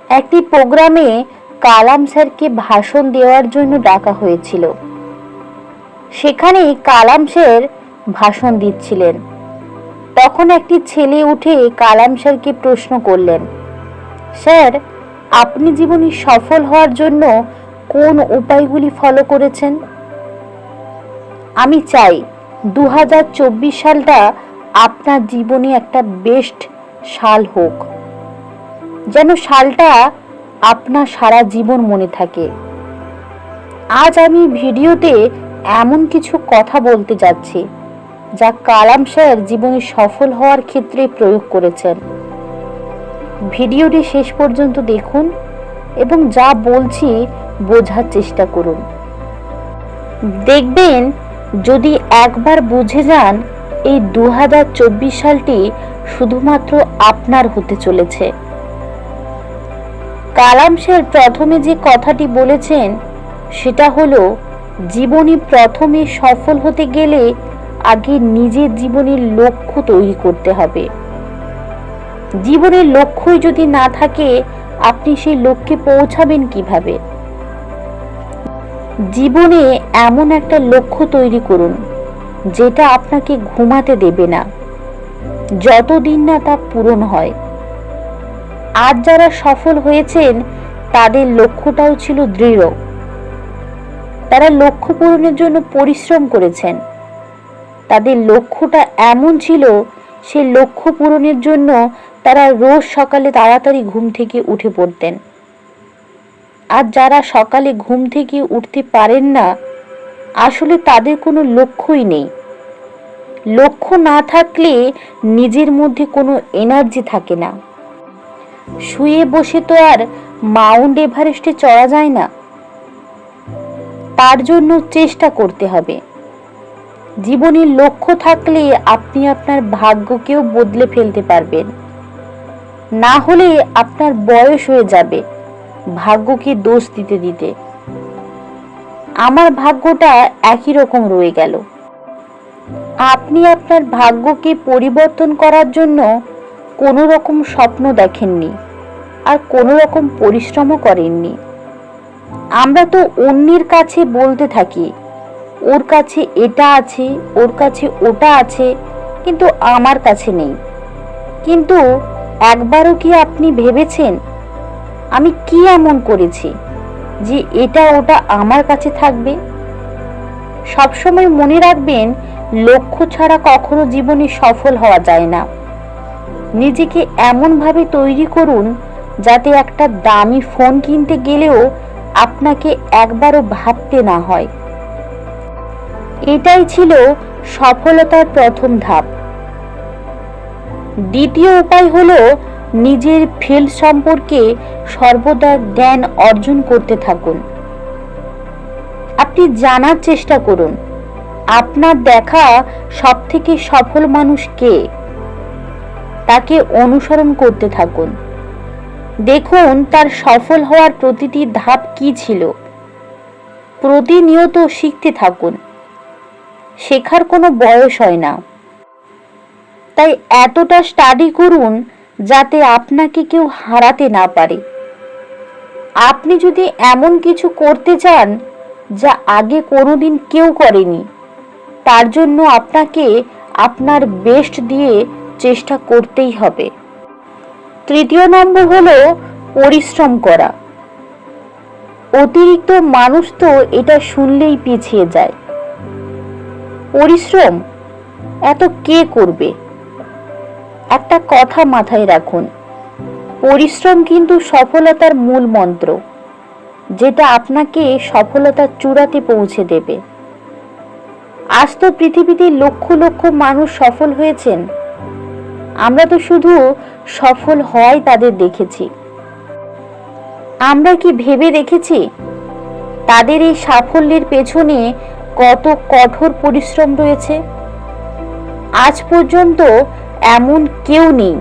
একটি প্রোগ্রামে কালাম স্যারকে ভাষণ দেওয়ার জন্য ডাকা হয়েছিল। সেখানে কালাম স্যার ভাষণ দিচ্ছিলেন। তখন একটি ছেলে উঠে কালাম স্যারকে প্রশ্ন করলেন, স্যার, আপনি জীবনে সফল হওয়ার জন্য কোন উপায়গুলি ফলো করেছেন? আমি চাই 2024 সালটা আপনার জীবনে একটা বেস্ট সাল হোক, যেন সালটা আপনার সারা জীবন মনে থাকে। আজ আমি ভিডিওতে এমন কিছু কথা বলতে যাচ্ছি যা কালাম স্যার জীবনে সফল হওয়ার ক্ষেত্রে প্রয়োগ করেছেন। ভিডিওটি শেষ পর্যন্ত দেখুন এবং যা বলছি বোঝার চেষ্টা করুন। দেখবেন যদি একবার বুঝে যান এই 2024 সালটি শুধুমাত্র আপনার হতে চলেছে। কালাম স্যার প্রথমে যে কথাটি বলেছেন সেটা হলো, জীবনে প্রথমে সফল হতে গেলে আগে নিজের জীবনের লক্ষ্য তৈরি করতে হবে। জীবনের লক্ষ্যই যদি না থাকে আপনি সেই লক্ষ্যে পৌঁছাবেন কিভাবে? জীবনে এমন একটা লক্ষ্য তৈরি করুন যেটা আপনাকে ঘুমাতে দেবে না যতদিন না তা পূরণ হয়। আজ যারা সফল হয়েছেন তাদের লক্ষ্যটাও ছিল দৃঢ়। তারা লক্ষ্য পূরণের জন্য পরিশ্রম করেছেন। তাদের লক্ষ্যটা এমন ছিল, সেই লক্ষ্য পূরণের জন্য তারা রোজ সকালে তাড়াতাড়ি ঘুম থেকে উঠে পড়তেন। আর যারা সকালে ঘুম থেকে উঠতে পারেন না, আসলে তাদের কোনো লক্ষ্যই নেই। লক্ষ্য না থাকলে নিজের মধ্যে কোনো এনার্জি থাকে না। শুয়ে বসে তো আর মাউন্ট এভারেস্টে চড়া যায় না। তার জন্য চেষ্টা করতে হবে। জীবনের লক্ষ্য থাকলে আপনি আপনার ভাগ্যকেও বদলে ফেলতে পারবেন। না হলে আপনার বয়স হয়ে যাবে ভাগ্যকে দোষ দিতে দিতে। আমার ভাগ্যটা একই রকম রয়ে গেল। আপনি আপনার ভাগ্যকে পরিবর্তন করার জন্য কোনো রকম স্বপ্ন দেখেননি আর কোনো রকম পরিশ্রমও করেননি। আমরা তো অন্যের কাছে বলতে থাকি, ওর কাছে এটা আছে, ওর কাছে ওটা আছে, কিন্তু আমার কাছে নেই। কিন্তু একবারও কি আপনি ভেবেছেন আমি কি এমন করেছি যে এটা ওটা আমার কাছে থাকবে? সবসময় মনে রাখবেন, লক্ষ্য ছাড়া কখনো জীবনে সফল হওয়া যায় না। নিজেকে এমনভাবে তৈরি করুন যাতে একটা দামি ফোন কিনতে গেলেও আপনাকে একবারও ভাবতে না হয়। এটাই ছিল সফলতার প্রথম ধাপ। দ্বিতীয় উপায় হলো নিজের ফিল্ড সম্পর্কে সর্বদা জ্ঞান অর্জন করতে থাকুন। আপনি জানার চেষ্টা করুন আপনার দেখা সবথেকে সফল মানুষ কে। তাকে অনুসরণ করতে থাকুন। দেখুন তার সফল হওয়ার প্রতিটি ধাপ কি ছিল। প্রতিনিয়ত শিখতে থাকুন। শেখার কোনো বয়স হয় না। তাই এতটা স্টাডি করুন যাতে আপনাকে কেউ হারাতে না পারে। আপনি যদি এমন কিছু করতে চান যা আগে কোনোদিন কেউ করেনি, তার জন্য আপনাকে আপনার বেস্ট দিয়ে চেষ্টা করতেই হবে। তৃতীয় নম্বর হলো পরিশ্রম করা। অতিরিক্ত মানুষ তো এটা শুনলেই পিছিয়ে যায়। পরিশ্রম এত কে করবে? একটা কথা মাথায় রাখুন, পরিশ্রম কিন্তু সফলতার মূল মন্ত্র, যেটা আপনাকে সফলতার চূড়াতে পৌঁছে দেবে। আজ তো পৃথিবীতে লক্ষ লক্ষ মানুষ সফল হয়েছেন। আমরা তো শুধু সফল হওয়াই তাদের দেখেছি। আমরা কি ভেবে দেখেছি তাদের এই সাফল্যের পেছনে কত কঠোর পরিশ্রম রয়েছে? আজ পর্যন্ত এমন কেউ নেই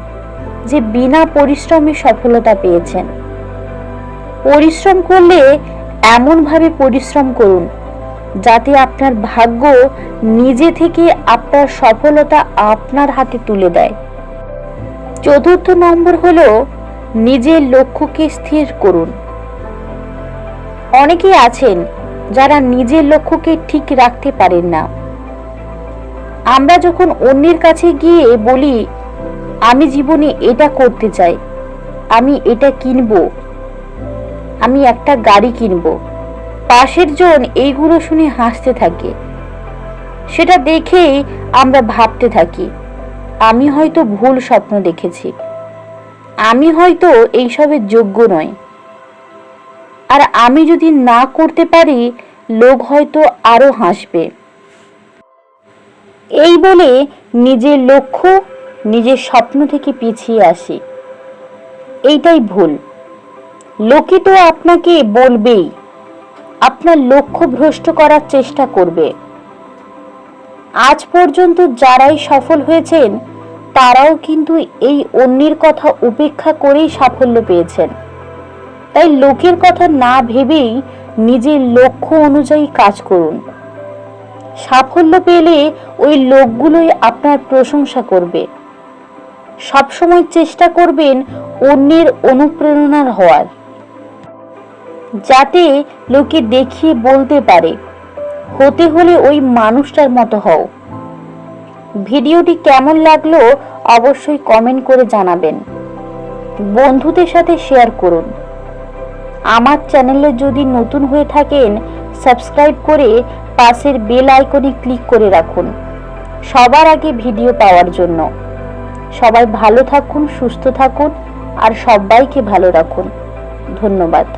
যে বিনা পরিশ্রমে সফলতা পেয়েছেন। পরিশ্রম করলে এমনভাবে পরিশ্রম করুন যাতে আপনার ভাগ্য নিজে থেকে আপনার সফলতা আপনার হাতে তুলে দেয়। চতুর্থ নম্বর হলো নিজের লক্ষ্যকে স্থির করুন। অনেকেই আছেন যারা নিজের লক্ষ্যকে ঠিক রাখতে পারেন না। আমরা যখন অন্যের কাছে গিয়ে বলি, আমি জীবনে এটা করতে চাই, আমি এটা কিনবো, আমি একটা গাড়ি কিনবো, পাশের জন এইগুলো শুনে হাসতে থাকে। সেটা দেখেই আমরা ভাবতে থাকি, আমি হয়তো ভুল স্বপ্ন দেখেছি, আমি হয়তো এইসবের যোগ্য নয়, আর আমি যদি না করতে পারি লোক হয়তো আরো হাসবে। এই বলে নিজের লক্ষ্য, নিজের স্বপ্ন থেকে পিছিয়ে আসি। এইটাই ভুল। লোকে তো আপনাকে বলবেই, আপনার লক্ষ্য ভ্রষ্ট করার চেষ্টা করবে। আজ পর্যন্ত যারাই সফল হয়েছেন তারাও কিন্তু এই অন্যের কথা উপেক্ষা করেই সাফল্য পেয়েছেন। তাই লোকের কথা না ভেবেই নিজের লক্ষ্য অনুযায়ী কাজ করুন। সাফল্য পেলে ওই লোকগুলোই আপনার প্রশংসা করবে। সবসময় চেষ্টা করবেন অন্যের অনুপ্রেরণার হওয়ার, যাতে লোকে দেখিয়ে বলতে পারে, হতে হলে ওই মানুষটার মতো হও। ভিডিওটি কেমন লাগলো অবশ্যই কমেন্ট করে জানাবেন। বন্ধুদের সাথে শেয়ার করুন। আমার চ্যানেলে যদি নতুন হয়ে থাকেন সাবস্ক্রাইব করে পাশের বেল আইকনে ক্লিক করে রাখুন সবার আগে ভিডিও পাওয়ার জন্য। সবাই ভালো থাকুন, সুস্থ থাকুন আর সবাইকে ভালো রাখুন। ধন্যবাদ।